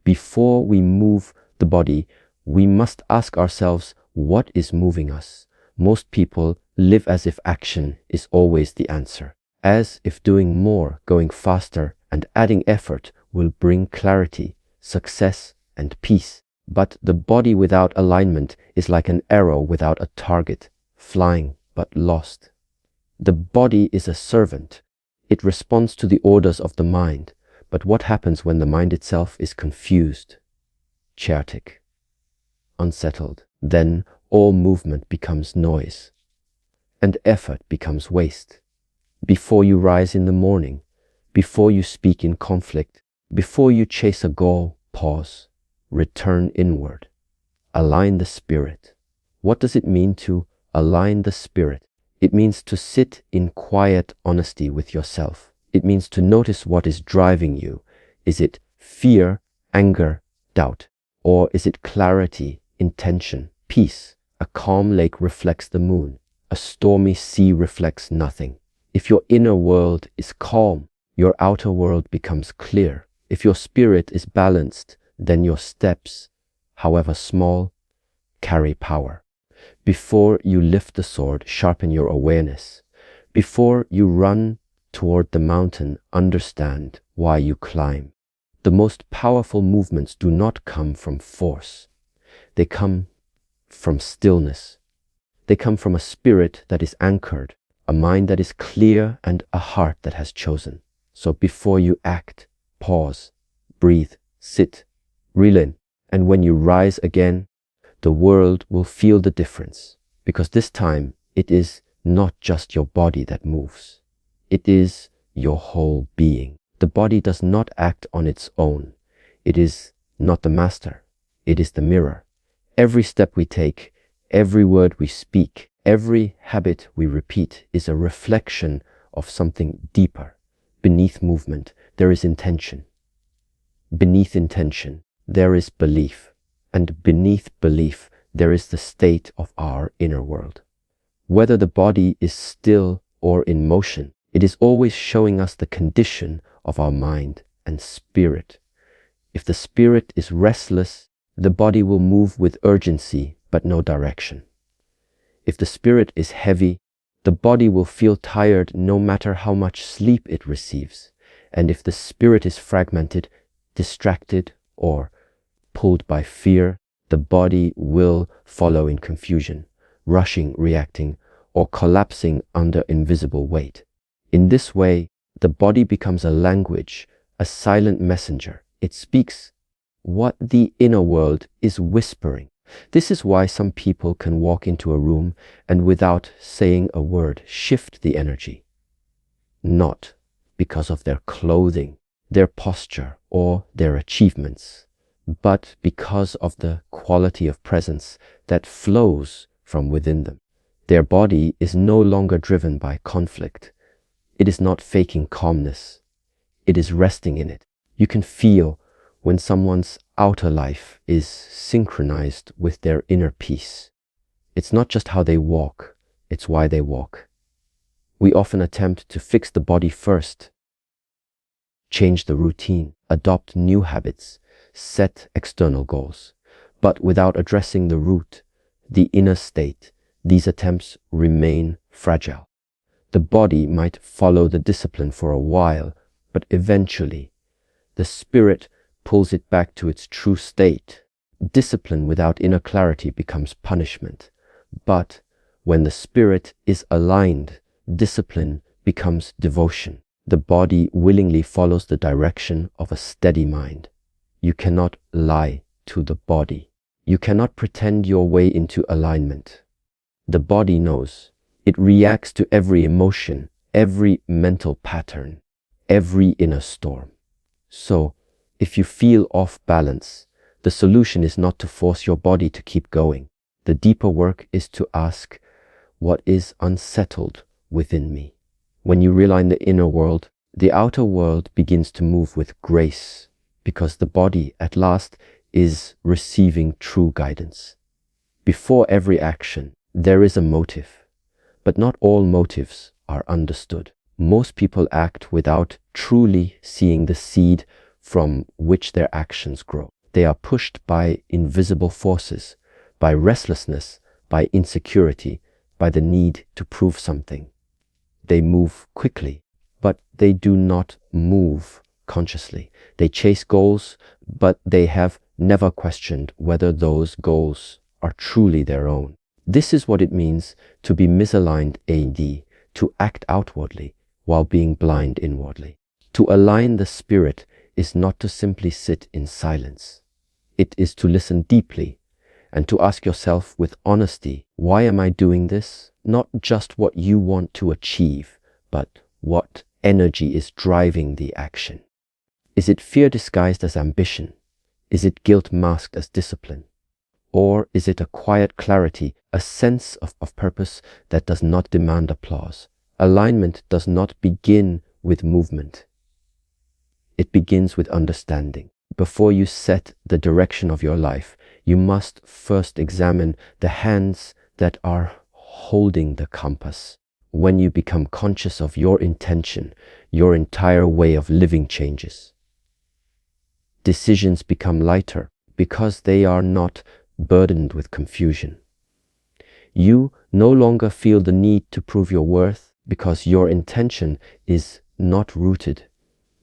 Before we move the body, we must ask ourselves, what is moving us? Most people live as if action is always the answer, as if doing more, going faster, and adding effort will bring clarity, success, and peace. But the body without alignment is like an arrow without a target, flying but lost. The body is a servant. It responds to the orders of the mind. But what happens when the mind itself is confused, chaotic, unsettled? Then all movement becomes noise, and effort becomes waste. Before you rise in the morning, before you speak in conflict, before you chase a goal, pause, return inward, align the spirit. What does it mean to align the spirit? It means to sit in quiet honesty with yourself. It means to notice what is driving you. Is it fear, anger, doubt? Or is it clarity, intention, peace? A calm lake reflects the moon. A stormy sea reflects nothing. If your inner world is calm, your outer world becomes clear. If your spirit is balanced, then your steps, however small, carry power. Before you lift the sword, sharpen your awareness. Before you run toward the mountain, understand why you climb. The most powerful movements do not come from force. They come from stillness. They come from a spirit that is anchored, a mind that is clear, and a heart that has chosen. So before you act, pause, breathe, sit, reel in. And when you rise again, the world will feel the difference, because this time it is not just your body that moves. It is your whole being. The body does not act on its own. It is not the master. It is the mirror. Every step we take, every word we speak, every habit we repeat is a reflection of something deeper. Beneath movement, there is intention. Beneath intention, there is belief. And beneath belief, there is the state of our inner world. Whether the body is still or in motion, it is always showing us the condition of our mind and spirit. If the spirit is restless, the body will move with urgency but no direction. If the spirit is heavy, the body will feel tired no matter how much sleep it receives. And if the spirit is fragmented, distracted, or pulled by fear, the body will follow in confusion, rushing, reacting, or collapsing under invisible weight. In this way, the body becomes a language, a silent messenger. It speaks what the inner world is whispering. This is why some people can walk into a room and without saying a word, shift the energy. Not because of their clothing, their posture, or their achievements, but because of the quality of presence that flows from within them. Their body is no longer driven by conflict. It is not faking calmness. It is resting in it. You can feel when someone's outer life is synchronized with their inner peace. It's not just how they walk, it's why they walk. We often attempt to fix the body first, change the routine, adopt new habits, set external goals. But without addressing the root, the inner state, these attempts remain fragile. The body might follow the discipline for a while, but eventually, the spirit pulls it back to its true state. Discipline without inner clarity becomes punishment. But when the spirit is aligned, discipline becomes devotion. The body willingly follows the direction of a steady mind. You cannot lie to the body. You cannot pretend your way into alignment. The body knows. It reacts to every emotion, every mental pattern, every inner storm. So, if you feel off balance, the solution is not to force your body to keep going. The deeper work is to ask, what is unsettled within me? When you realign the inner world, the outer world begins to move with grace, because the body, at last, is receiving true guidance. Before every action, there is a motive, but not all motives are understood. Most people act without truly seeing the seed from which their actions grow. They are pushed by invisible forces, by restlessness, by insecurity, by the need to prove something. They move quickly, but they do not move consciously. They chase goals, but they have never questioned whether those goals are truly their own. This is what it means to be misaligned AD, to act outwardly while being blind inwardly. To align the spirit is not to simply sit in silence. It is to listen deeply and to ask yourself with honesty, why am I doing this? Not just what you want to achieve, but what energy is driving the action. Is it fear disguised as ambition? Is it guilt masked as discipline? Or is it a quiet clarity, a sense of purpose that does not demand applause? Alignment does not begin with movement. It begins with understanding. Before you set the direction of your life, you must first examine the hands that are holding the compass. When you become conscious of your intention, your entire way of living changes. Decisions become lighter because they are not burdened with confusion. You no longer feel the need to prove your worth because your intention is not rooted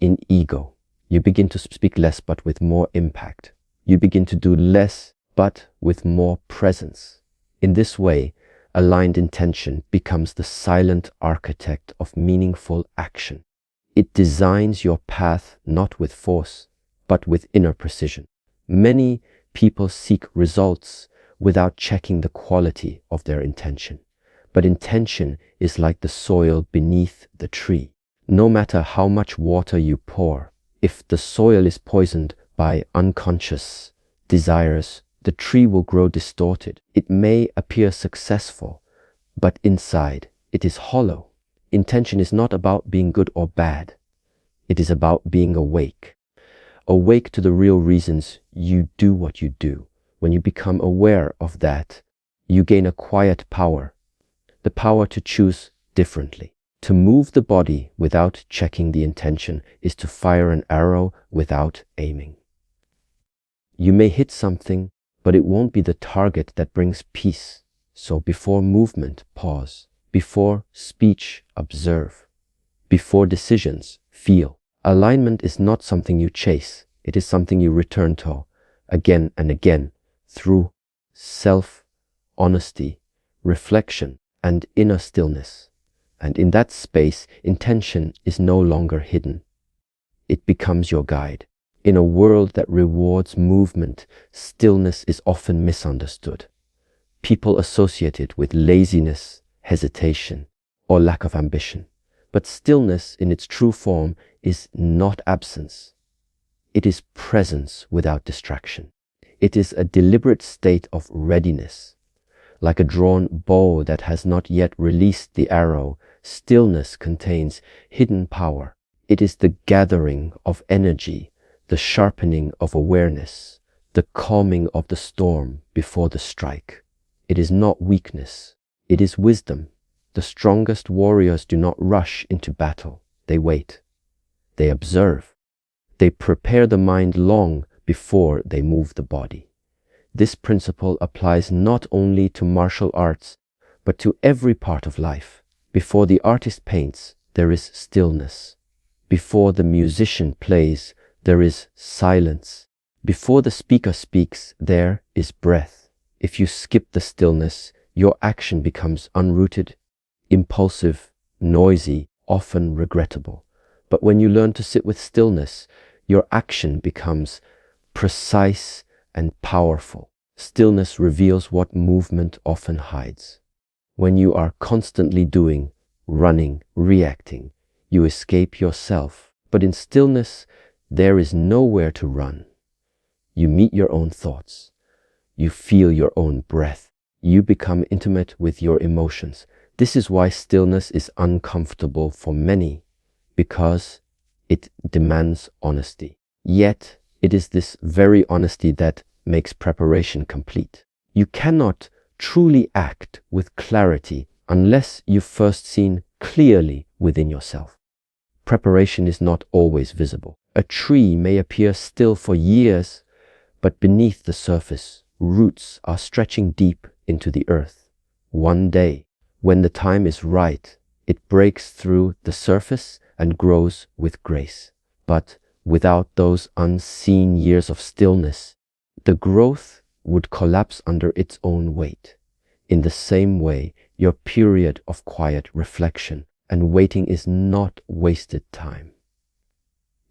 in ego. You begin to speak less but with more impact. You begin to do less but with more presence. In this way, aligned intention becomes the silent architect of meaningful action. It designs your path not with force, but with inner precision. Many people seek results without checking the quality of their intention. But intention is like the soil beneath the tree. No matter how much water you pour, if the soil is poisoned by unconscious desires, the tree will grow distorted. It may appear successful, but inside it is hollow. Intention is not about being good or bad. It is about being awake. Awake to the real reasons you do what you do. When you become aware of that, you gain a quiet power, the power to choose differently. To move the body without checking the intention is to fire an arrow without aiming. You may hit something, but it won't be the target that brings peace. So before movement, pause. Before speech, observe. Before decisions, feel. Alignment is not something you chase. It is something you return to again and again through self-honesty, reflection, and inner stillness. And in that space, intention is no longer hidden. It becomes your guide. In a world that rewards movement, stillness is often misunderstood. People associate it with laziness, hesitation, or lack of ambition. But stillness in its true form is not absence. It is presence without distraction. It is a deliberate state of readiness. Like a drawn bow that has not yet released the arrow, stillness contains hidden power. It is the gathering of energy, the sharpening of awareness, the calming of the storm before the strike. It is not weakness. It is wisdom. The strongest warriors do not rush into battle. They wait. They observe. They prepare the mind long before they move the body. This principle applies not only to martial arts, but to every part of life. Before the artist paints, there is stillness. Before the musician plays, there is silence. Before the speaker speaks, there is breath. If you skip the stillness, your action becomes unrooted, impulsive, noisy, often regrettable. But when you learn to sit with stillness, your action becomes precise and powerful. Stillness reveals what movement often hides. When you are constantly doing, running, reacting, you escape yourself. But in stillness, there is nowhere to run. You meet your own thoughts. You feel your own breath. You become intimate with your emotions. This is why stillness is uncomfortable for many, because it demands honesty. Yet, it is this very honesty that makes preparation complete. You cannot truly act with clarity unless you've first seen clearly within yourself. Preparation is not always visible. A tree may appear still for years, But beneath the surface, roots are stretching deep into the earth. One day, when the time is right, it breaks through the surface and grows with grace. But without those unseen years of stillness, the growth would collapse under its own weight. In the same way, your period of quiet reflection and waiting is not wasted time.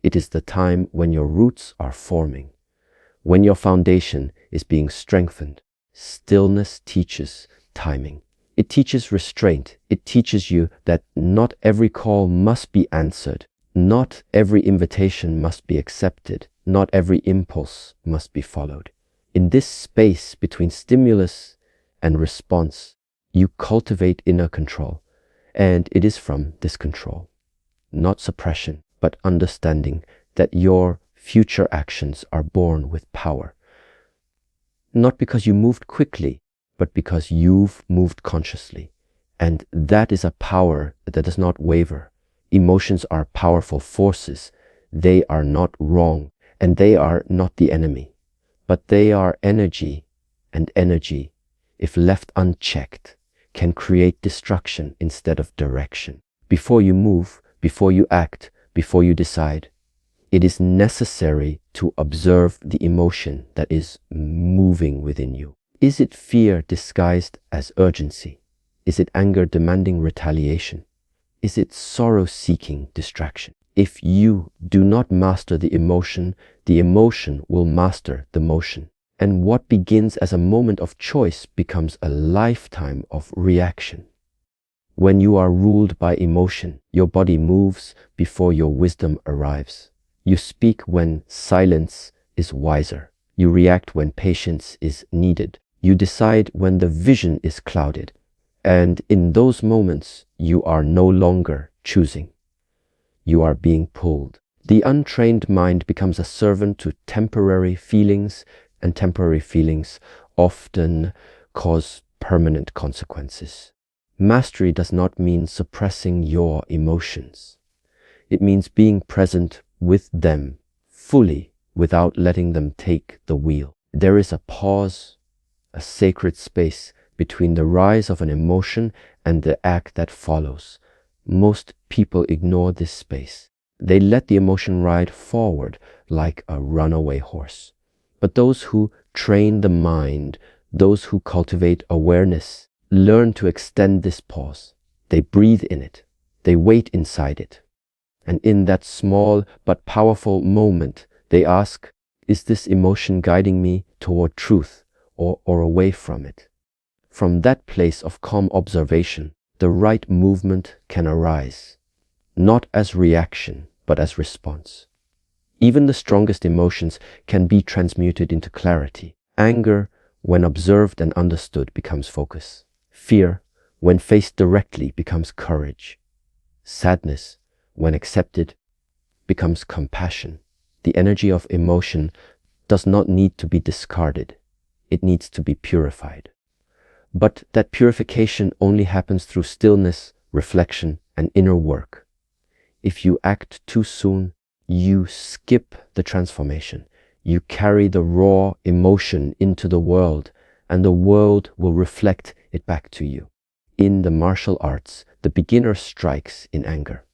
It is the time when your roots are forming, when your foundation is being strengthened. Stillness teaches timing. It teaches restraint. It teaches you that not every call must be answered. Not every invitation must be accepted. Not every impulse must be followed. In this space between stimulus and response, you cultivate inner control. And it is from this control, not suppression, but understanding that your future actions are born with power. Not because you moved quickly, but because you've moved consciously. And that is a power that does not waver. Emotions are powerful forces. They are not wrong, and they are not the enemy. But they are energy, and energy, if left unchecked, can create destruction instead of direction. Before you move, before you act, before you decide, it is necessary to observe the emotion that is moving within you. Is it fear disguised as urgency? Is it anger demanding retaliation? Is it sorrow seeking distraction? If you do not master the emotion will master the motion. And what begins as a moment of choice becomes a lifetime of reaction. When you are ruled by emotion, your body moves before your wisdom arrives. You speak when silence is wiser. You react when patience is needed. You decide when the vision is clouded. And in those moments, you are no longer choosing. You are being pulled. The untrained mind becomes a servant to temporary feelings, and temporary feelings often cause permanent consequences. Mastery does not mean suppressing your emotions. It means being present with them fully without letting them take the wheel. There is a pause, a sacred space between the rise of an emotion and the act that follows. Most people ignore this space. They let the emotion ride forward like a runaway horse. But those who train the mind, those who cultivate awareness, learn to extend this pause. They breathe in it. They wait inside it. And in that small but powerful moment, they ask, is this emotion guiding me toward truth or away from it? From that place of calm observation, the right movement can arise, not as reaction, but as response. Even the strongest emotions can be transmuted into clarity. Anger, when observed and understood, becomes focus. Fear, when faced directly, becomes courage. Sadness, when accepted, becomes compassion. The energy of emotion does not need to be discarded. It needs to be purified. But that purification only happens through stillness, reflection, and inner work. If you act too soon, you skip the transformation. You carry the raw emotion into the world, and the world will reflect it back to you. In the martial arts, the beginner strikes in anger.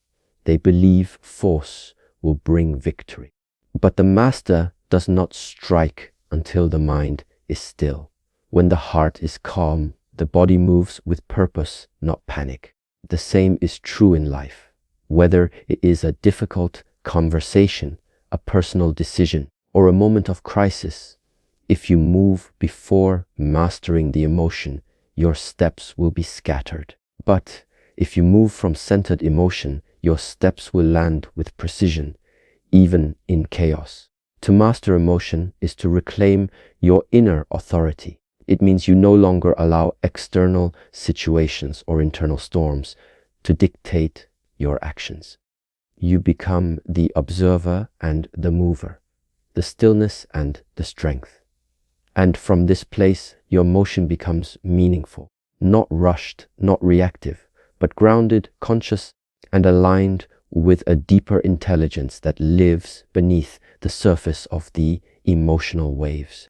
They believe force will bring victory. But the master does not strike until the mind is still. When the heart is calm, the body moves with purpose, not panic. The same is true in life. Whether it is a difficult conversation, a personal decision, or a moment of crisis, if you move before mastering the emotion, your steps will be scattered. But if you move from centered emotion, your steps will land with precision, even in chaos. To master emotion is to reclaim your inner authority. It means you no longer allow external situations or internal storms to dictate your actions. You become the observer and the mover, the stillness and the strength. And from this place, your motion becomes meaningful, not rushed, not reactive, but grounded, conscious, and aligned with a deeper intelligence that lives beneath the surface of the emotional waves.